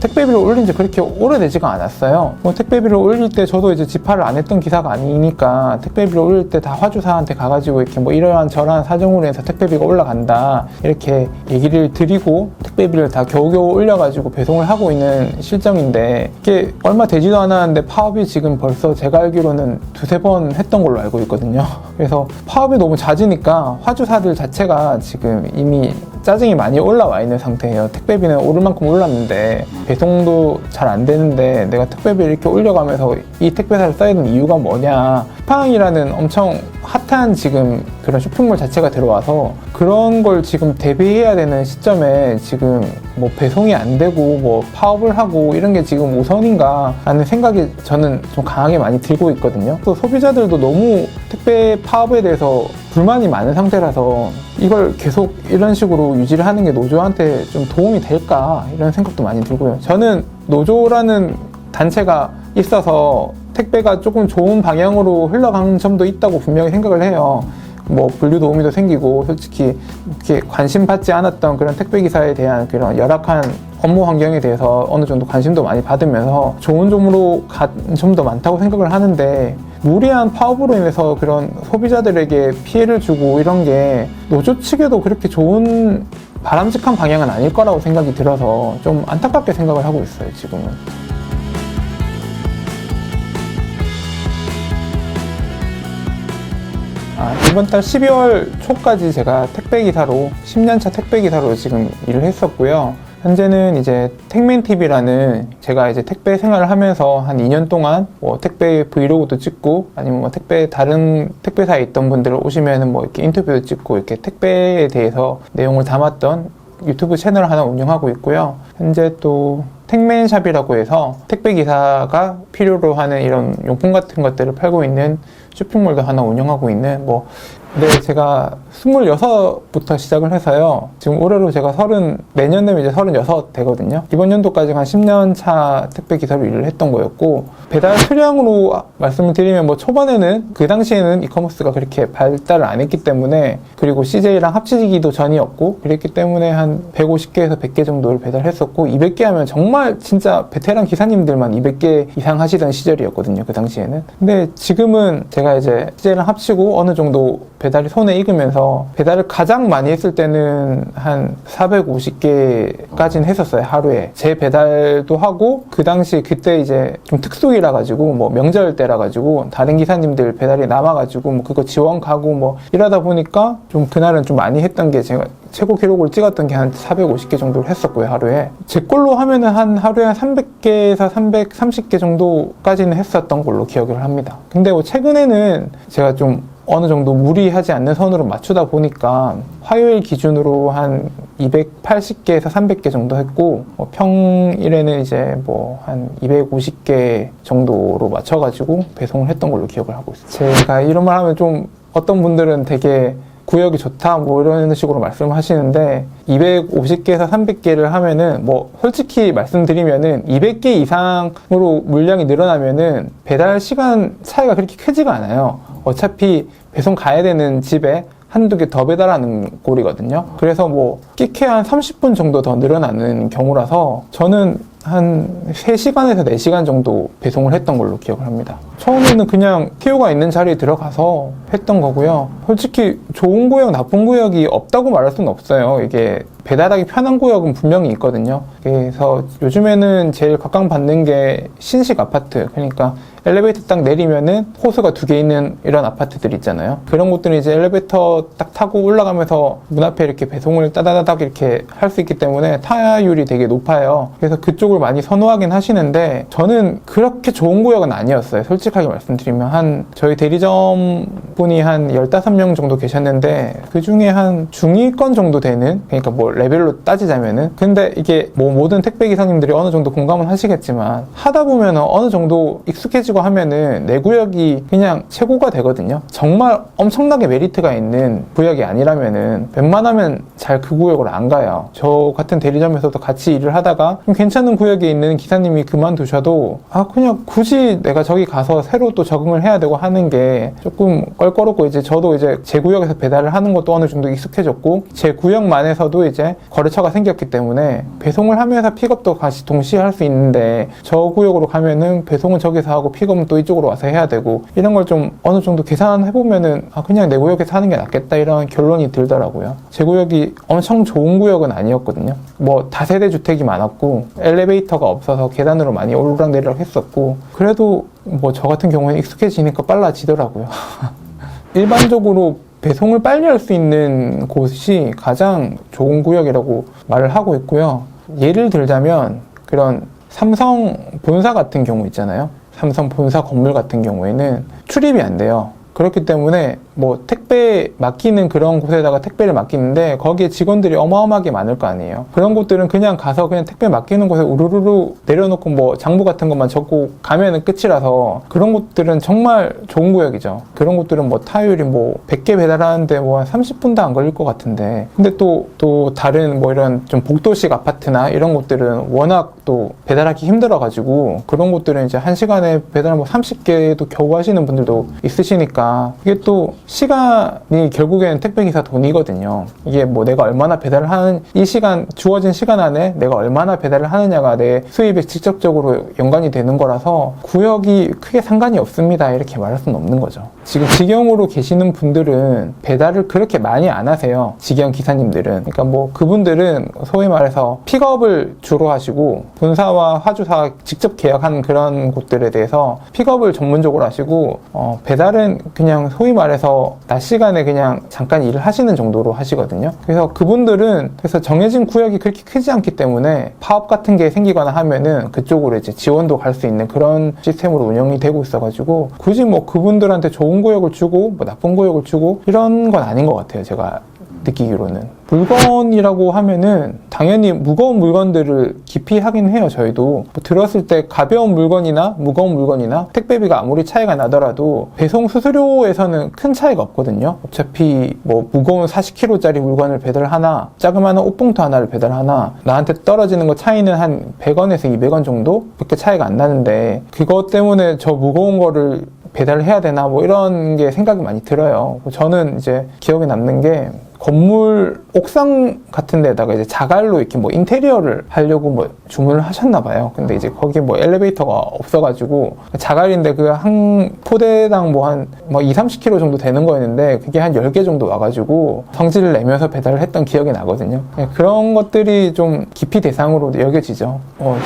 택배비를 올린 지 그렇게 오래되지가 않았어요. 뭐 택배비를 올릴 때 저도 이제 집화를 안 했던 기사가 아니니까 택배비를 올릴 때 다 화주사한테 가가지고 이렇게 뭐 이러한 저러한 사정으로 해서 택배비가 올라간다 이렇게 얘기를 드리고 택배비를 다 겨우겨우 올려가지고 배송을 하고 있는 실정인데, 이게 얼마 되지도 않았는데 파업이 지금 벌써 제가 알기로는 두세 번 했던 걸로 알고 있거든요. 그래서 파업이 너무 잦으니까 화주사들 자체가 지금 이미 짜증이 많이 올라와 있는 상태예요. 택배비는 오를 만큼 올랐는데 배송도 잘 안 되는데 내가 택배비를 이렇게 올려가면서 이 택배사를 써야 되는 이유가 뭐냐. 쿠팡이라는 엄청 핫한 지금 그런 쇼핑몰 자체가 들어와서 그런 걸 지금 대비해야 되는 시점에 지금 뭐 배송이 안 되고 뭐 파업을 하고 이런 게 지금 우선인가 라는 생각이 저는 좀 강하게 많이 들고 있거든요. 또 소비자들도 너무 택배 파업에 대해서 불만이 많은 상태라서 이걸 계속 이런 식으로 유지를 하는 게 노조한테 좀 도움이 될까 이런 생각도 많이 들고요. 저는 노조라는 단체가 있어서 택배가 조금 좋은 방향으로 흘러간 점도 있다고 분명히 생각을 해요. 뭐 분류 도우미도 생기고 솔직히 이렇게 관심 받지 않았던 그런 택배 기사에 대한 그런 열악한 업무 환경에 대해서 어느 정도 관심도 많이 받으면서 좋은 점으로 간 점도 많다고 생각을 하는데, 무리한 파업으로 인해서 그런 소비자들에게 피해를 주고 이런 게 노조 측에도 그렇게 좋은 바람직한 방향은 아닐 거라고 생각이 들어서 좀 안타깝게 생각을 하고 있어요, 지금은. 이번 달 12월 초까지 제가 택배기사로 10년차 택배기사로 지금 일을 했었고요. 현재는 이제 택맨TV라는, 제가 이제 택배 생활을 하면서 한 2년 동안 뭐 택배 브이로그도 찍고 아니면 뭐 다른 택배사에 있던 분들 오시면은 뭐 이렇게 인터뷰도 찍고 이렇게 택배에 대해서 내용을 담았던 유튜브 채널을 하나 운영하고 있고요. 현재 또 택맨샵이라고 해서 택배기사가 필요로 하는 이런 용품 같은 것들을 팔고 있는 쇼핑몰도 하나 운영하고 있는 네, 제가 26부터 시작을 해서요. 지금 올해로 제가 내년 되면 이제 36 되거든요. 이번 연도까지 한 10년 차 택배 기사로 일을 했던 거였고, 배달 수량으로 말씀을 드리면 초반에는 그 당시에는 이커머스가 그렇게 발달을 안 했기 때문에, 그리고 CJ랑 합치기도 전이었고 그랬기 때문에 한 150개에서 100개 정도를 배달했었고, 200개 하면 정말 진짜 베테랑 기사님들만 200개 이상 하시던 시절이었거든요, 그 당시에는. 근데 지금은 제가 이제 CJ랑 합치고 어느 정도 배달이 손에 익으면서, 배달을 가장 많이 했을 때는 한 450개까지는 했었어요, 하루에. 제 배달도 하고, 그 당시 그때 이제 좀 특수기라 가지고 명절 때라 가지고 다른 기사님들 배달이 남아가지고 그거 지원 가고 이러다 보니까 좀 그날은 좀 많이 했던 게, 제가 최고 기록을 찍었던 게 한 450개 정도를 했었고요, 하루에. 제 걸로 하면은 한 하루에 한 300개에서 330개 정도까지는 했었던 걸로 기억을 합니다. 근데 최근에는 제가 좀 어느 정도 무리하지 않는 선으로 맞추다 보니까 화요일 기준으로 한 280개에서 300개 정도 했고, 평일에는 이제 한 250개 정도로 맞춰가지고 배송을 했던 걸로 기억을 하고 있어요. 제가 이런 말 하면 좀 어떤 분들은 되게 구역이 좋다 이런 식으로 말씀을 하시는데, 250개에서 300개를 하면은 솔직히 말씀드리면은 200개 이상으로 물량이 늘어나면은 배달 시간 차이가 그렇게 크지가 않아요. 어차피 배송 가야 되는 집에 한두 개 더 배달하는 꼴이거든요. 그래서 끼케 한 30분 정도 더 늘어나는 경우라서 저는 한 3시간에서 4시간 정도 배송을 했던 걸로 기억을 합니다. 처음에는 그냥 TO가 있는 자리에 들어가서 했던 거고요. 솔직히 좋은 구역, 나쁜 구역이 없다고 말할 수는 없어요. 이게 배달하기 편한 구역은 분명히 있거든요. 그래서 요즘에는 제일 각광받는 게 신식 아파트, 그러니까 엘리베이터 딱 내리면은 호수가 2개 있는 이런 아파트들 있잖아요. 그런 곳들은 이제 엘리베이터 딱 타고 올라가면서 문 앞에 이렇게 배송을 따다다닥 이렇게 할 수 있기 때문에 타율이 되게 높아요. 그래서 그쪽을 많이 선호하긴 하시는데, 저는 그렇게 좋은 구역은 아니었어요. 솔직하게 말씀드리면 저희 대리점 분이 한 15명 정도 계셨는데, 그 중에 한 중위권 정도 되는, 그러니까 레벨로 따지자면은, 근데 이게 모든 택배 기사님들이 어느 정도 공감은 하시겠지만, 하다 보면 어느 정도 익숙해지고 하면은 내 구역이 그냥 최고가 되거든요. 정말 엄청나게 메리트가 있는 구역이 아니라면은 웬만하면 잘 그 구역을 안 가요. 저 같은 대리점에서도 같이 일을 하다가 좀 괜찮은 구역에 있는 기사님이 그만두셔도 그냥 굳이 내가 저기 가서 새로 또 적응을 해야 되고 하는 게 조금 껄끄럽고, 이제 저도 이제 제 구역에서 배달을 하는 것도 어느 정도 익숙해졌고, 제 구역만에서도 이제 거래처가 생겼기 때문에 배송을 하면서 픽업도 같이 동시에 할 수 있는데 저 구역으로 가면은 배송은 저기서 하고 픽업은 또 이쪽으로 와서 해야 되고 이런 걸 좀 어느 정도 계산해보면은 그냥 내 구역에서 하는 게 낫겠다 이런 결론이 들더라고요. 제 구역이 엄청 좋은 구역은 아니었거든요. 뭐 다세대 주택이 많았고 엘리베이터가 없어서 계단으로 많이 오르락내리락 했었고 그래도 뭐 저 같은 경우는 익숙해지니까 빨라지더라고요. 일반적으로 배송을 빨리 할 수 있는 곳이 가장 좋은 구역이라고 말을 하고 있고요. 예를 들자면 그런 삼성 본사 같은 경우 있잖아요. 삼성 본사 건물 같은 경우에는 출입이 안 돼요. 그렇기 때문에 뭐 택배 맡기는 그런 곳에다가 택배를 맡기는데 거기에 직원들이 어마어마하게 많을 거 아니에요. 그런 곳들은 그냥 가서 그냥 택배 맡기는 곳에 우르르르 내려놓고 뭐 장부 같은 것만 적고 가면은 끝이라서 그런 곳들은 정말 좋은 구역이죠. 그런 곳들은 뭐 타율이 뭐 100개 배달하는데 뭐 한 30분도 안 걸릴 것 같은데 근데 또 다른 뭐 이런 좀 복도식 아파트나 이런 곳들은 워낙 또 배달하기 힘들어가지고 그런 곳들은 이제 1시간에 배달 뭐 30개도 겨우 하시는 분들도 있으시니까 이게 또 시간이 결국에는 택배기사 돈이거든요. 이게 뭐 내가 얼마나 배달을 하는 이 시간 주어진 시간 안에 내가 얼마나 배달을 하느냐가 내 수입에 직접적으로 연관이 되는 거라서 구역이 크게 상관이 없습니다 이렇게 말할 수는 없는 거죠. 지금 직영으로 계시는 분들은 배달을 그렇게 많이 안 하세요. 직영 기사님들은. 그러니까 뭐 그분들은 소위 말해서 픽업을 주로 하시고 본사와 화주사 직접 계약하는 그런 곳들에 대해서 픽업을 전문적으로 하시고 배달은 그냥 소위 말해서 낮 시간에 그냥 잠깐 일을 하시는 정도로 하시거든요. 그래서 그분들은 그래서 정해진 구역이 그렇게 크지 않기 때문에 파업 같은 게 생기거나 하면은 그쪽으로 이제 지원도 갈 수 있는 그런 시스템으로 운영이 되고 있어가지고 굳이 뭐 그분들한테 좋은 구역을 주고 뭐 나쁜 구역을 주고 이런 건 아닌 것 같아요. 제가 느끼기로는. 물건이라고 하면은 당연히 무거운 물건들을 기피하긴 해요. 저희도 뭐 들었을 때 가벼운 물건이나 무거운 물건이나 택배비가 아무리 차이가 나더라도 배송 수수료에서는 큰 차이가 없거든요. 어차피 뭐 무거운 40kg짜리 물건을 배달하나 자그마한 옷봉투 하나를 배달하나 나한테 떨어지는 거 차이는 한 100원에서 200원 정도? 그렇게 차이가 안 나는데 그것 때문에 저 무거운 거를 배달을 해야 되나 뭐 이런 게 생각이 많이 들어요. 저는 이제 기억에 남는 게 건물 옥상 같은 데다가 이제 자갈로 이렇게 뭐 인테리어를 하려고 뭐 주문을 하셨나 봐요. 근데 이제 거기에 뭐 엘리베이터가 없어가지고 자갈인데 그 한 포대당 뭐 한 뭐 20-30kg 정도 되는 거였는데 그게 한 10개 정도 와가지고 성질을 내면서 배달을 했던 기억이 나거든요. 그런 것들이 좀 기피 대상으로 여겨지죠.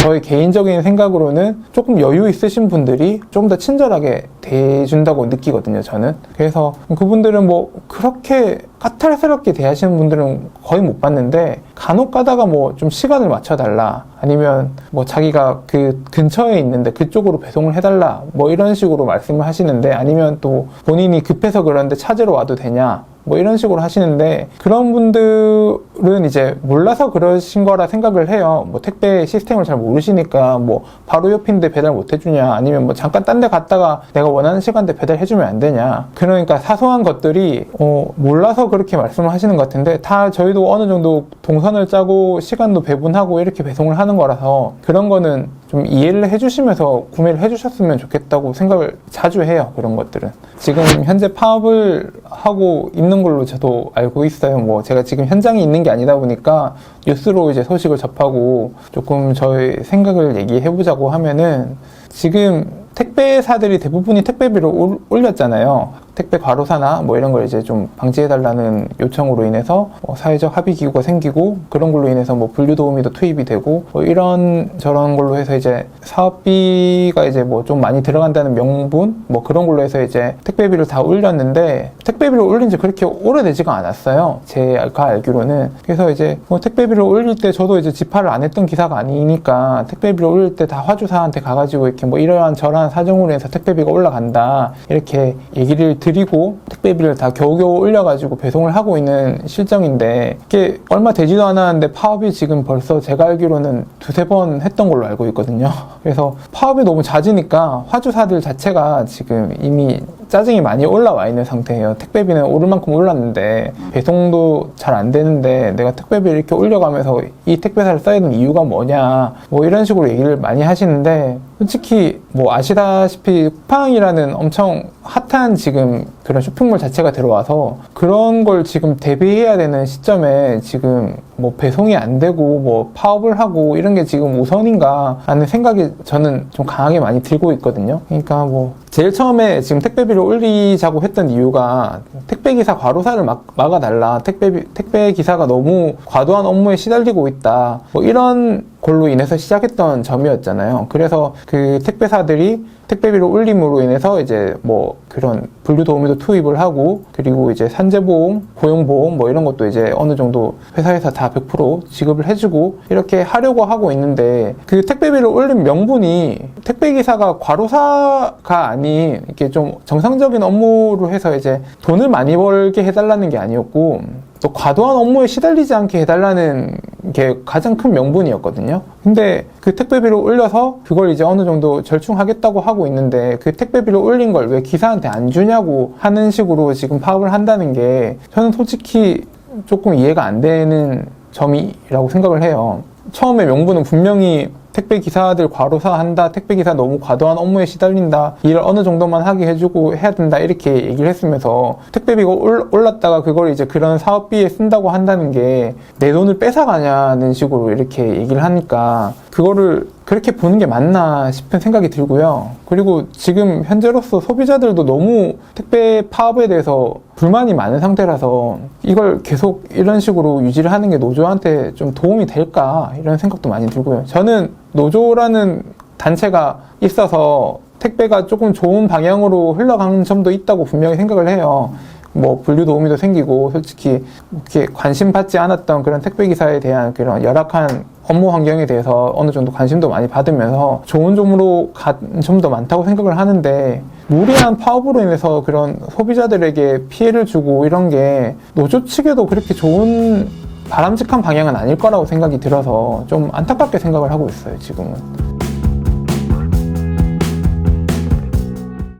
저희 개인적인 생각으로는 조금 여유 있으신 분들이 좀 더 친절하게 대해준다고 느끼거든요, 저는. 그래서 그분들은 뭐 그렇게 까탈스럽게 대하시는 분들은 거의 못 봤는데 간혹 가다가 뭐 좀 시간을 맞춰달라 아니면 뭐 자기가 그 근처에 있는데 그쪽으로 배송을 해달라 뭐 이런 식으로 말씀을 하시는데 아니면 또 본인이 급해서 그런데 찾으러 와도 되냐 뭐 이런 식으로 하시는데 그런 분들은 이제 몰라서 그러신 거라 생각을 해요. 뭐 택배 시스템을 잘 모르시니까 뭐 바로 옆인데 배달 못 해주냐 아니면 뭐 잠깐 딴 데 갔다가 내가 원하는 시간대 배달해주면 안 되냐. 그러니까 사소한 것들이 몰라서 그렇게 말씀을 하시는 것 같은데 다 저희도 어느 정도 동선을 짜고 시간도 배분하고 이렇게 배송을 하는 거라서 그런 거는 좀 이해를 해주시면서 구매를 해주셨으면 좋겠다고 생각을 자주 해요. 그런 것들은. 지금 현재 파업을 하고 있는 걸로 저도 알고 있어요. 뭐 제가 지금 현장에 있는 게 아니다 보니까 뉴스로 이제 소식을 접하고 조금 저의 생각을 얘기해보자고 하면은 지금 택배사들이 대부분이 택배비를 올렸잖아요. 택배 과로사나 뭐 이런 걸 이제 좀 방지해달라는 요청으로 인해서 사회적 합의기구가 생기고 그런 걸로 인해서 뭐 분류도우미도 투입이 되고 뭐 이런 저런 걸로 해서 이제 사업비가 이제 뭐 좀 많이 들어간다는 명분 뭐 그런 걸로 해서 이제 택배비를 다 올렸는데 택배비를 올린 지 그렇게 오래되지가 않았어요. 제가 알기로는. 그래서 이제 뭐 택배비를 올릴 때 저도 이제 집화를 안 했던 기사가 아니니까 택배비를 올릴 때 다 화주사한테 가가지고 이렇게 뭐 이러한 저러한 사정으로 해서 택배비가 올라간다 이렇게 얘기를 드리고 택배비를 다 겨우겨우 올려가지고 배송을 하고 있는 실정인데 이게 얼마 되지도 않았는데 파업이 지금 벌써 제가 알기로는 2-3번 했던 걸로 알고 있거든요. 그래서 파업이 너무 잦으니까 화주사들 자체가 지금 이미 짜증이 많이 올라와 있는 상태예요. 택배비는 오를 만큼 올랐는데 배송도 잘 안 되는데 내가 택배비를 이렇게 올려가면서 이 택배사를 써야 되는 이유가 뭐냐 뭐 이런 식으로 얘기를 많이 하시는데 솔직히 뭐 아시다시피 쿠팡이라는 엄청 핫한 지금 그런 쇼핑몰 자체가 들어와서 그런 걸 지금 대비해야 되는 시점에 지금 뭐 배송이 안 되고 뭐 파업을 하고 이런 게 지금 우선인가 라는 생각이 저는 좀 강하게 많이 들고 있거든요. 그러니까 뭐 제일 처음에 지금 택배비를 올리자고 했던 이유가 택배기사 과로사를 막아달라, 택배기사가 너무 과도한 업무에 시달리고 있다, 뭐 이런 걸로 인해서 시작했던 점이었잖아요. 그래서 그 택배사들이 택배비를 올림으로 인해서 이제 뭐 그런 분류도우미도 투입을 하고, 그리고 이제 산재보험, 고용보험 뭐 이런 것도 이제 어느 정도 회사에서 다 100% 지급을 해주고 이렇게 하려고 하고 있는데, 그 택배비를 올린 명분이 택배기사가 과로사가 아닌 이렇게 좀 정상적인 업무로 해서 이제 돈을 많이 벌게 해달라는 게 아니었고, 또 과도한 업무에 시달리지 않게 해달라는 게 가장 큰 명분이었거든요. 근데 그 택배비를 올려서 그걸 이제 어느 정도 절충하겠다고 하고 있는데, 그 택배비를 올린 걸 왜 기사한테 안 주냐고 하는 식으로 지금 파업을 한다는 게 저는 솔직히 조금 이해가 안 되는 점이라고 생각을 해요. 처음에 명분은 분명히 택배 기사들 과로사한다, 택배 기사 너무 과도한 업무에 시달린다, 일을 어느 정도만 하게 해주고 해야 된다, 이렇게 얘기를 했으면서 택배비가 올랐다가 그걸 이제 그런 사업비에 쓴다고 한다는 게 내 돈을 뺏어가냐는 식으로 이렇게 얘기를 하니까 그거를 그렇게 보는 게 맞나 싶은 생각이 들고요. 그리고 지금 현재로서 소비자들도 너무 택배 파업에 대해서 불만이 많은 상태라서 이걸 계속 이런 식으로 유지를 하는 게 노조한테 좀 도움이 될까, 이런 생각도 많이 들고요. 저는 노조라는 단체가 있어서 택배가 조금 좋은 방향으로 흘러가는 점도 있다고 분명히 생각을 해요. 뭐 분류 도우미도 생기고, 솔직히 이렇게 관심 받지 않았던 그런 택배기사에 대한 그런 열악한 업무 환경에 대해서 어느 정도 관심도 많이 받으면서 좋은 점으로 간 점도 많다고 생각을 하는데, 무리한 파업으로 인해서 그런 소비자들에게 피해를 주고 이런 게 노조 측에도 그렇게 좋은 바람직한 방향은 아닐 거라고 생각이 들어서 좀 안타깝게 생각을 하고 있어요, 지금은.